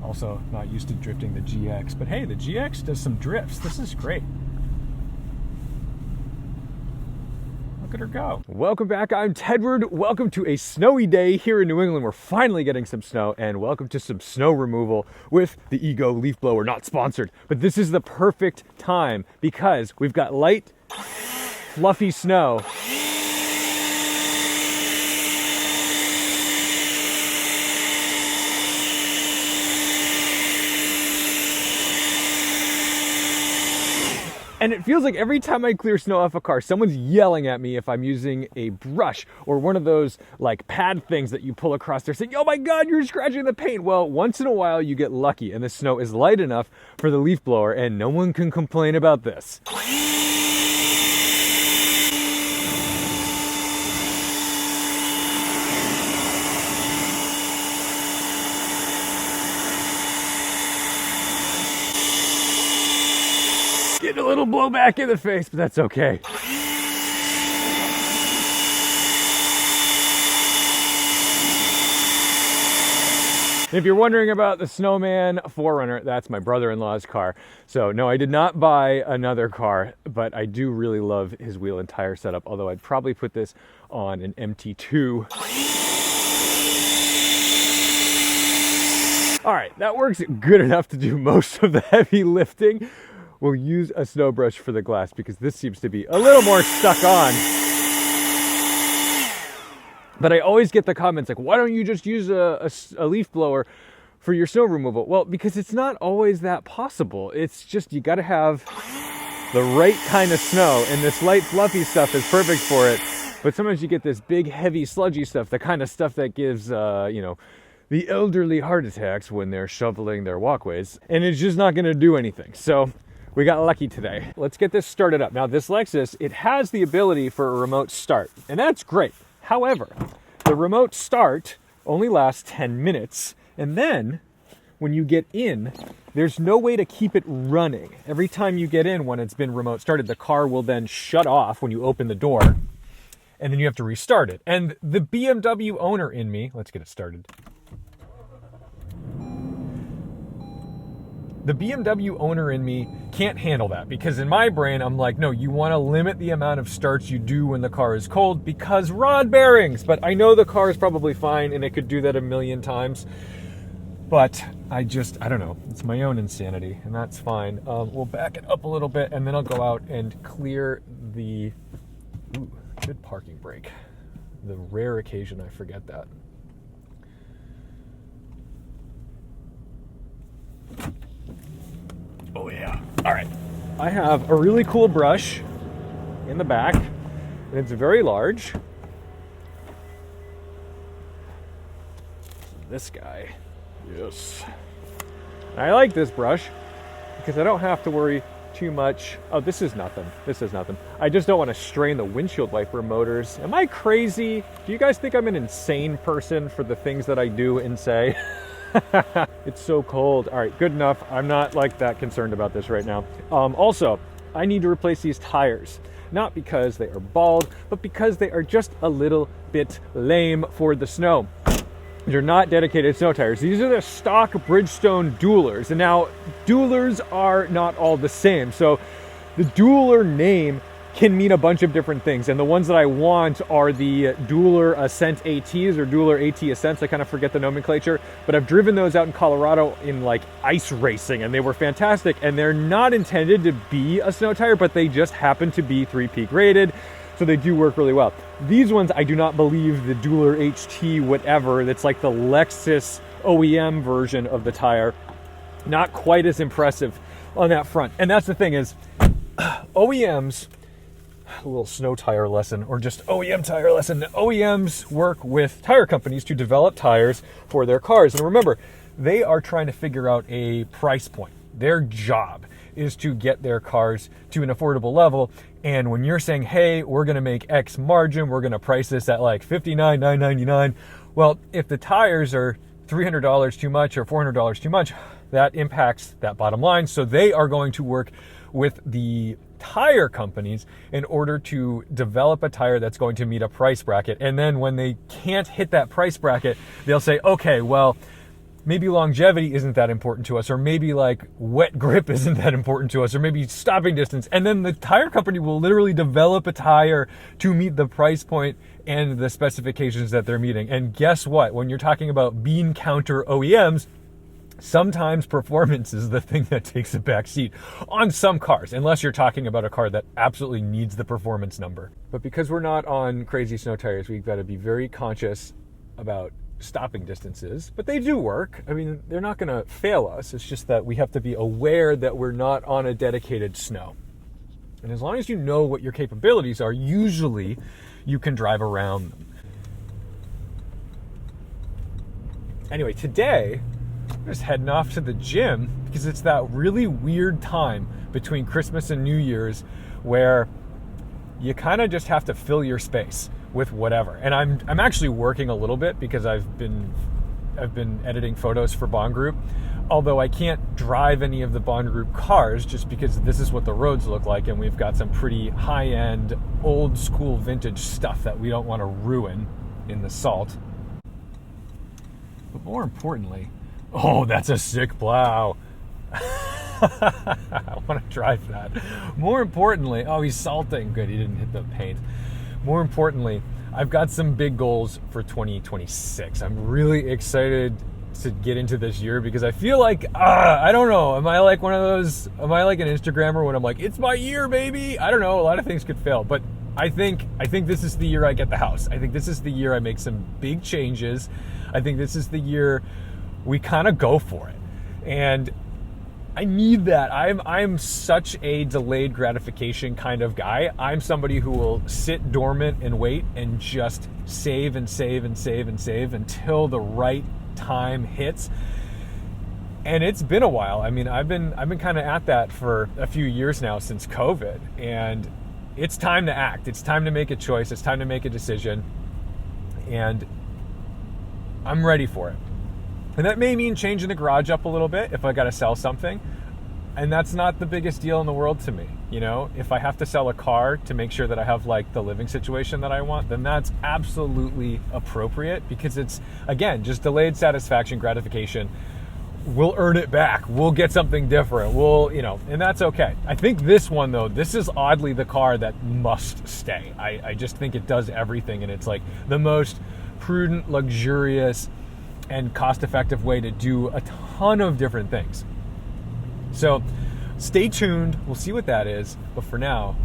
Also not used to drifting the GX, but hey, the GX does some drifts. This is great. Look at her go. Welcome back, I'm Tedward. Welcome to a snowy day here in New England. We're finally getting some snow, and welcome to some snow removal with the Ego leaf blower. Not sponsored, but this is the perfect time because we've got light, fluffy snow. And it feels like every time I clear snow off a car, someone's yelling at me if I'm using a brush or one of those like pad things that you pull across there saying, oh my God, you're scratching the paint. Well, once in a while you get lucky and the snow is light enough for the leaf blower and no one can complain about this. Getting a little blowback in the face, but that's okay. If you're wondering about the Snowman 4Runner, that's my brother-in-law's car. So no, I did not buy another car, but I do really love his wheel and tire setup, although I'd probably put this on an MT2. All right, that works good enough to do most of the heavy lifting. We'll use a snow brush for the glass because this seems to be a little more stuck on. But I always get the comments like, why don't you just use a leaf blower for your snow removal? Well, because it's not always that possible. It's just you got to have the right kind of snow, and this light fluffy stuff is perfect for it. But sometimes you get this big heavy sludgy stuff, the kind of stuff that gives, the elderly heart attacks when they're shoveling their walkways, and it's just not going to do anything. So we got lucky today. Let's get this started up. Now this Lexus, it has the ability for a remote start, and that's great. However, the remote start only lasts 10 minutes, and then when you get in, there's no way to keep it running. Every time you get in when it's been remote started, the car will then shut off when you open the door, and then you have to restart it. And the BMW owner in me, let's get it started. The BMW owner in me can't handle that because in my brain, I'm like, no, you want to limit the amount of starts you do when the car is cold because rod bearings. But I know the car is probably fine and it could do that a million times. But I don't know. It's my own insanity and that's fine. We'll back it up a little bit and then I'll go out and clear the, good parking brake. The rare occasion I forget that. Oh yeah. All right. I have a really cool brush in the back, and it's very large. This guy. Yes. I like this brush because I don't have to worry too much. Oh, this is nothing. This is nothing. I just don't want to strain the windshield wiper motors. Am I crazy? Do you guys think I'm an insane person for the things that I do and say? It's so cold. All right, good enough. I'm not like that concerned about this right now. Also, I need to replace these tires. Not because they are bald, but because they are just a little bit lame for the snow. They're not dedicated snow tires. These are the stock Bridgestone Duelers. And now, Duelers are not all the same. So the Dueler name can mean a bunch of different things, and the ones that I want are the Dueler Ascent ATs or Dueler AT Ascents. I kind of forget the nomenclature, but I've driven those out in Colorado in like ice racing, and they were fantastic, and they're not intended to be a snow tire, but they just happen to be 3P graded, so they do work really well. These ones, I do not believe the Dueler HT whatever, that's like the Lexus OEM version of the tire, not quite as impressive on that front. And that's the thing is, OEMs, a little snow tire lesson or just OEM tire lesson. OEMs work with tire companies to develop tires for their cars. And remember, they are trying to figure out a price point. Their job is to get their cars to an affordable level. And when you're saying, hey, we're going to make X margin, we're going to price this at like $59,999. Well, if the tires are $300 too much or $400 too much, that impacts that bottom line. So they are going to work with the tire companies in order to develop a tire that's going to meet a price bracket. And then when they can't hit that price bracket, they'll say, okay, well, maybe longevity isn't that important to us, or maybe like wet grip isn't that important to us, or maybe stopping distance. And then the tire company will literally develop a tire to meet the price point and the specifications that they're meeting. And guess what? When you're talking about bean counter OEMs, sometimes performance is the thing that takes a back seat on some cars, unless you're talking about a car that absolutely needs the performance number. But because we're not on crazy snow tires, we've got to be very conscious about stopping distances, but they do work. I mean, they're not going to fail us. It's just that we have to be aware that we're not on a dedicated snow. And as long as you know what your capabilities are, usually you can drive around them. Anyway, today, I'm just heading off to the gym because it's that really weird time between Christmas and New Year's where you kind of just have to fill your space with whatever. And I'm actually working a little bit because I've been editing photos for Bond Group, although I can't drive any of the Bond Group cars just because this is what the roads look like, and we've got some pretty high-end, old school vintage stuff that we don't want to ruin in the salt. But more importantly, oh, that's a sick plow. I want to drive that. More importantly, oh, he's salting. Good, he didn't hit the paint. More importantly, I've got some big goals for 2026. I'm really excited to get into this year because I feel like, I don't know, am I like an Instagrammer when I'm like, it's my year, baby? I don't know, a lot of things could fail, but I think this is the year I get the house. I think this is the year I make some big changes. I think this is the year we kind of go for it. And I need that. I'm such a delayed gratification kind of guy. I'm somebody who will sit dormant and wait and just save and save and save and save until the right time hits. And it's been a while. I mean, I've been kind of at that for a few years now since COVID, and it's time to act. It's time to make a choice. It's time to make a decision, and I'm ready for it. And that may mean changing the garage up a little bit if I got to sell something. And that's not the biggest deal in the world to me. You know, if I have to sell a car to make sure that I have like the living situation that I want, then that's absolutely appropriate because it's, again, just delayed satisfaction, gratification. We'll earn it back. We'll get something different. And that's okay. I think this one though, this is oddly the car that must stay. I just think it does everything, and it's like the most prudent, luxurious, and cost-effective way to do a ton of different things. So stay tuned. We'll see what that is. But for now,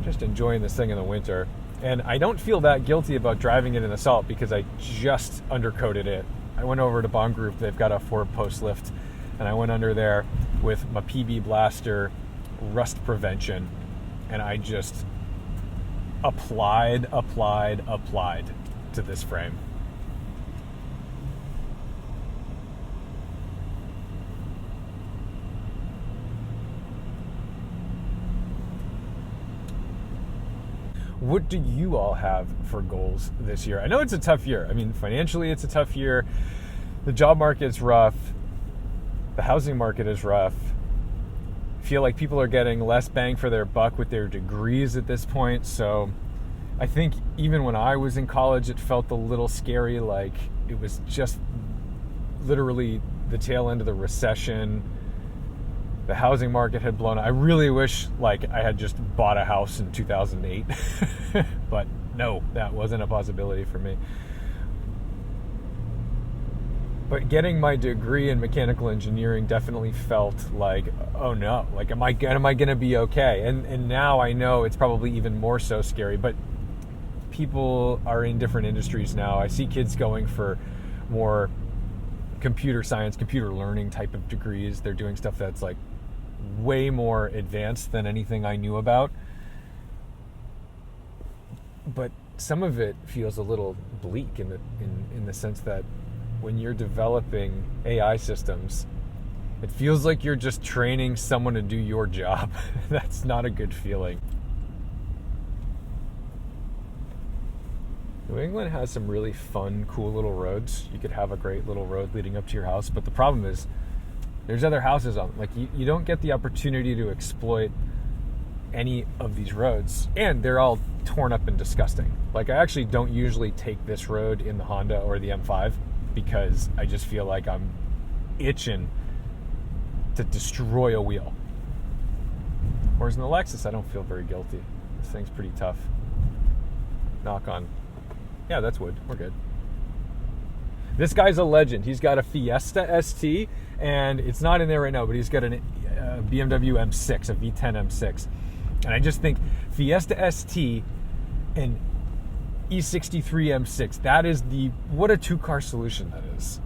just enjoying this thing in the winter. And I don't feel that guilty about driving it in the salt because I just undercoated it. I went over to Bond Group. They've got a Ford post lift, and I went under there with my PB Blaster rust prevention, and I just applied to this frame. What do you all have for goals this year? I know it's a tough year. I mean, financially, it's a tough year. The job market's rough. The housing market is rough. I feel like people are getting less bang for their buck with their degrees at this point. So I think even when I was in college, it felt a little scary. Like it was just literally the tail end of the recession. The housing market had blown up. I really wish like I had just bought a house in 2008, but no, that wasn't a possibility for me. But getting my degree in mechanical engineering definitely felt like, oh no, like am I gonna be okay? And now I know it's probably even more so scary, but people are in different industries now. I see kids going for more computer science, computer learning type of degrees. They're doing stuff that's like way more advanced than anything I knew about. But some of it feels a little bleak in the sense that when you're developing AI systems, it feels like you're just training someone to do your job. That's not a good feeling. New England has some really fun, cool little roads. You could have a great little road leading up to your house, but the problem is there's other houses on, like you don't get the opportunity to exploit any of these roads, and they're all torn up and disgusting. Like I actually don't usually take this road in the Honda or the M5 because I just feel like I'm itching to destroy a wheel. Whereas in the Lexus, I don't feel very guilty. This thing's pretty tough. Knock on. Yeah, that's wood. We're good. This guy's a legend. He's got a Fiesta ST, and it's not in there right now, but he's got a BMW M6, a V10 M6. And I just think Fiesta ST and E63 M6, that is what a two-car solution that is.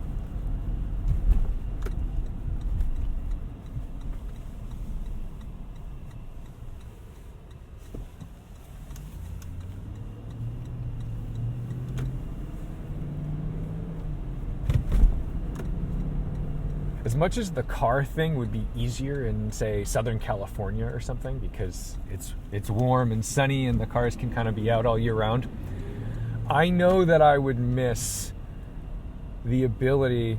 As much as the car thing would be easier in, say, Southern California or something, because it's warm and sunny and the cars can kind of be out all year round, I know that I would miss the ability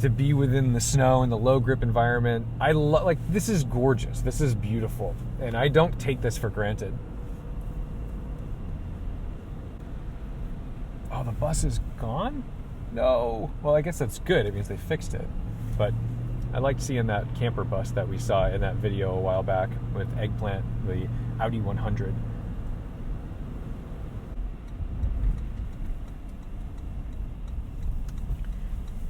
to be within the snow and the low grip environment. Like, this is gorgeous. This is beautiful. And I don't take this for granted. Oh, the bus is gone? No. Well, I guess that's good. It means they fixed it. But I liked seeing that camper bus that we saw in that video a while back with Eggplant, the Audi 100.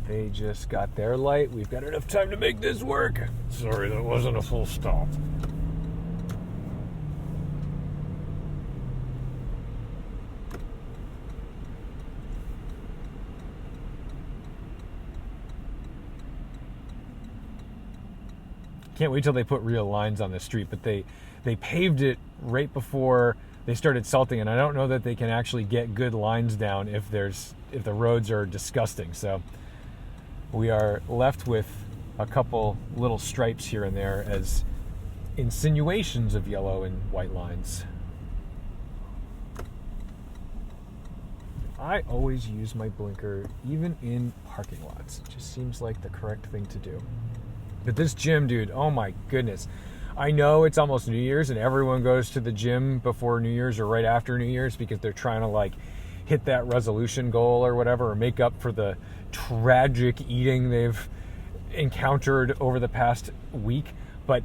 They just got their light. We've got enough time to make this work. Sorry, that wasn't a full stop. Can't wait till they put real lines on the street, but they paved it right before they started salting, and I don't know that they can actually get good lines down if the roads are disgusting. So we are left with a couple little stripes here and there as insinuations of yellow and white lines. I always use my blinker even in parking lots. It just seems like the correct thing to do. But this gym, dude, oh my goodness. I know it's almost New Year's and everyone goes to the gym before New Year's or right after New Year's because they're trying to like hit that resolution goal or whatever, or make up for the tragic eating they've encountered over the past week. But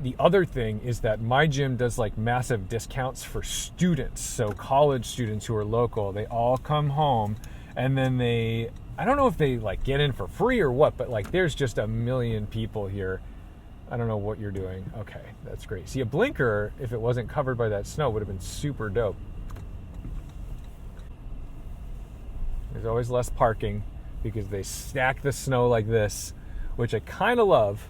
the other thing is that my gym does like massive discounts for students. So college students who are local, they all come home and then I don't know if they like get in for free or what, but like there's just a million people here. I don't know what you're doing. Okay, that's great. See, a blinker, if it wasn't covered by that snow, would have been super dope. There's always less parking because they stack the snow like this, which I kind of love.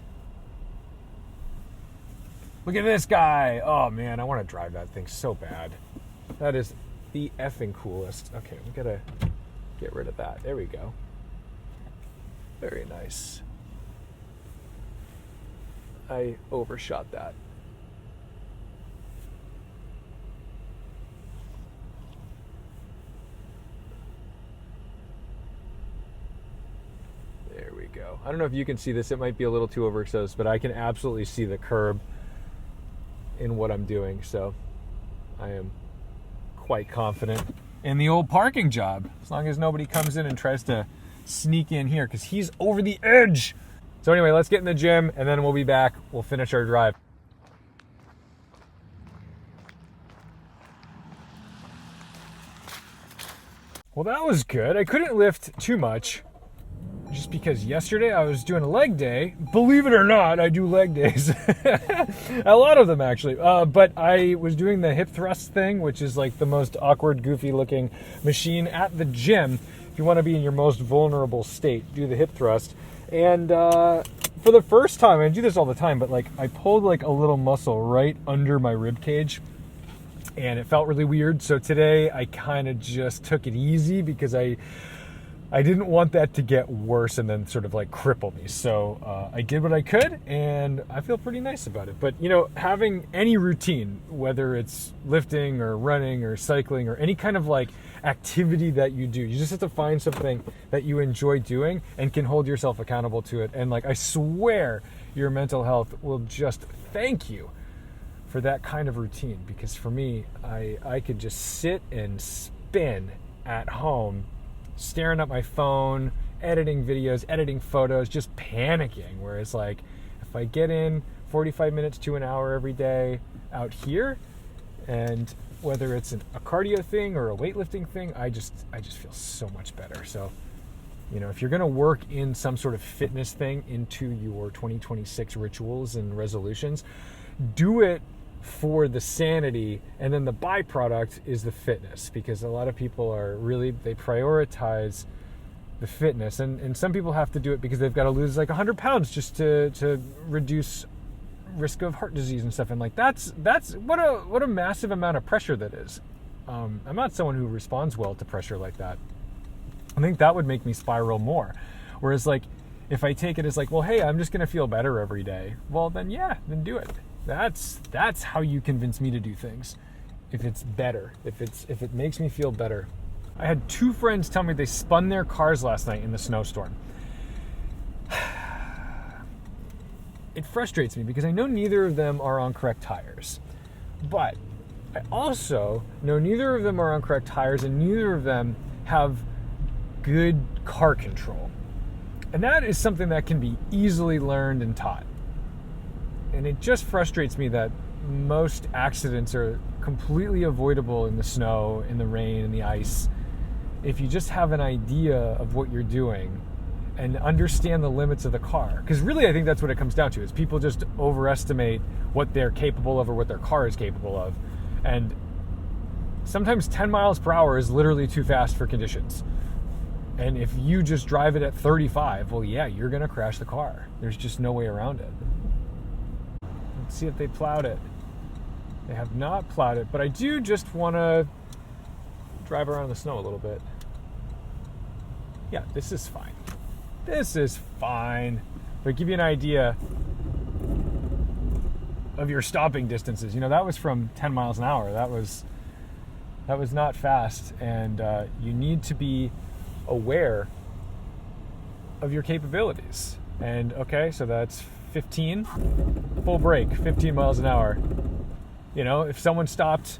Look at this guy. Oh man, I want to drive that thing so bad. That is the effing coolest. Okay, we gotta get rid of that. There we go. Very nice. I overshot that. There we go. I don't know if you can see this. It might be a little too overexposed, but I can absolutely see the curb in what I'm doing. So I am quite confident in the old parking job, as long as nobody comes in and tries to sneak in here, because he's over the edge. So anyway, let's get in the gym and then we'll be back. We'll finish our drive. Well, that was good. I couldn't lift too much just because yesterday I was doing a leg day. Believe it or not, I do leg days. A lot of them actually. But I was doing the hip thrust thing, which is like the most awkward, goofy looking machine at the gym. If you want to be in your most vulnerable state, do the hip thrust. And for the first time, I do this all the time, but like I pulled like a little muscle right under my rib cage and it felt really weird. So today I kind of just took it easy because I didn't want that to get worse and then sort of like cripple me. So I did what I could and I feel pretty nice about it. But you know, having any routine, whether it's lifting or running or cycling or any kind of like activity that you do, you just have to find something that you enjoy doing and can hold yourself accountable to it. And like, I swear your mental health will just thank you for that kind of routine. Because for me, I could just sit and spin at home staring at my phone editing videos, editing photos, just panicking, where it's like, if I get in 45 minutes to an hour every day out here, and whether it's a cardio thing or a weightlifting thing, I just feel so much better. So, you know, if you're going to work in some sort of fitness thing into your 2026 rituals and resolutions, do it for the sanity, and then the byproduct is the fitness, because a lot of people they prioritize the fitness, and some people have to do it because they've got to lose like 100 pounds just to reduce risk of heart disease and stuff. And like that's what a massive amount of pressure that is. I'm not someone who responds well to pressure like that. I think that would make me spiral more. Whereas like if I take it as like, well, hey, I'm just going to feel better every day, well then do it. That's how you convince me to do things. If it's better, if it makes me feel better. I had 2 friends tell me they spun their cars last night in the snowstorm. It frustrates me because I know neither of them are on correct tires. But I also know neither of them are on correct tires, and neither of them have good car control. And that is something that can be easily learned and taught. And it just frustrates me that most accidents are completely avoidable in the snow, in the rain, in the ice, if you just have an idea of what you're doing and understand the limits of the car. Because really, I think that's what it comes down to, is people just overestimate what they're capable of or what their car is capable of. And sometimes 10 miles per hour is literally too fast for conditions. And if you just drive it at 35, well, yeah, you're going to crash the car. There's just no way around it. Let's see if they plowed it. They have not plowed it, but I do just want to drive around in the snow a little bit. Yeah, this is fine. This is fine. But give you an idea of your stopping distances. You know, that was from 10 miles an hour. That was not fast. And you need to be aware of your capabilities. And okay, so that's 15, full brake, 15 miles an hour. You know, if someone stopped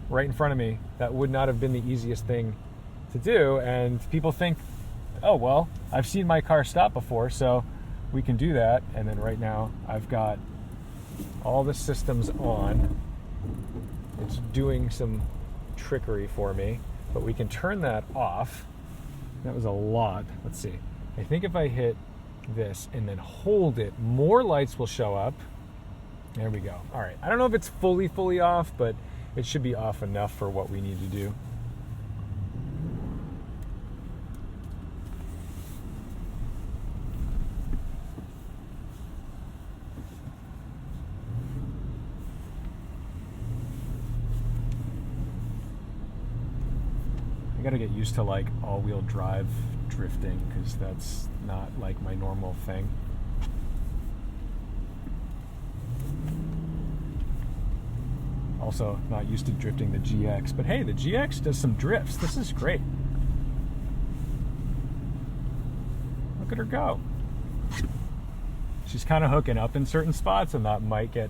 right in front of me, that would not have been the easiest thing to do. And people think, oh, well, I've seen my car stop before, so we can do that. And then right now I've got all the systems on. It's doing some trickery for me, but we can turn that off. That was a lot. Let's see. I think if I hit this and then hold it, more lights will show up. There we go. All right. I don't know if it's fully off, but it should be off enough for what we need to do. I gotta get used to like all-wheel drive drifting, because that's not like my normal thing. Also not used to drifting the GX, but hey, the GX does some drifts. This is great. Look at her go. She's kind of hooking up in certain spots, and that might get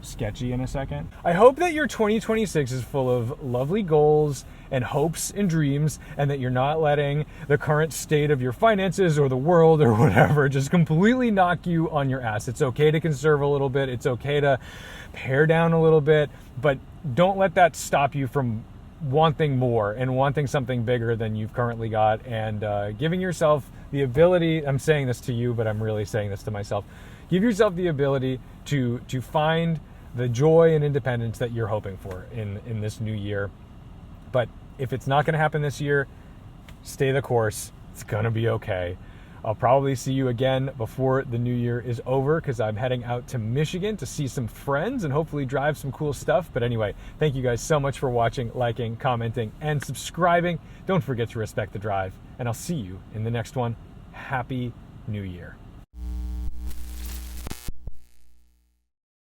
sketchy in a second. I hope that your 2026 is full of lovely goals and hopes and dreams, and that you're not letting the current state of your finances or the world or whatever just completely knock you on your ass. It's okay to conserve a little bit. It's okay to pare down a little bit, but don't let that stop you from wanting more and wanting something bigger than you've currently got, and giving yourself the ability, I'm saying this to you, but I'm really saying this to myself, give yourself the ability to find the joy and independence that you're hoping for in this new year. But if it's not going to happen this year, stay the course. It's going to be okay. I'll probably see you again before the new year is over, because I'm heading out to Michigan to see some friends and hopefully drive some cool stuff. But anyway, thank you guys so much for watching, liking, commenting, and subscribing. Don't forget to respect the drive, and I'll see you in the next one. Happy New Year.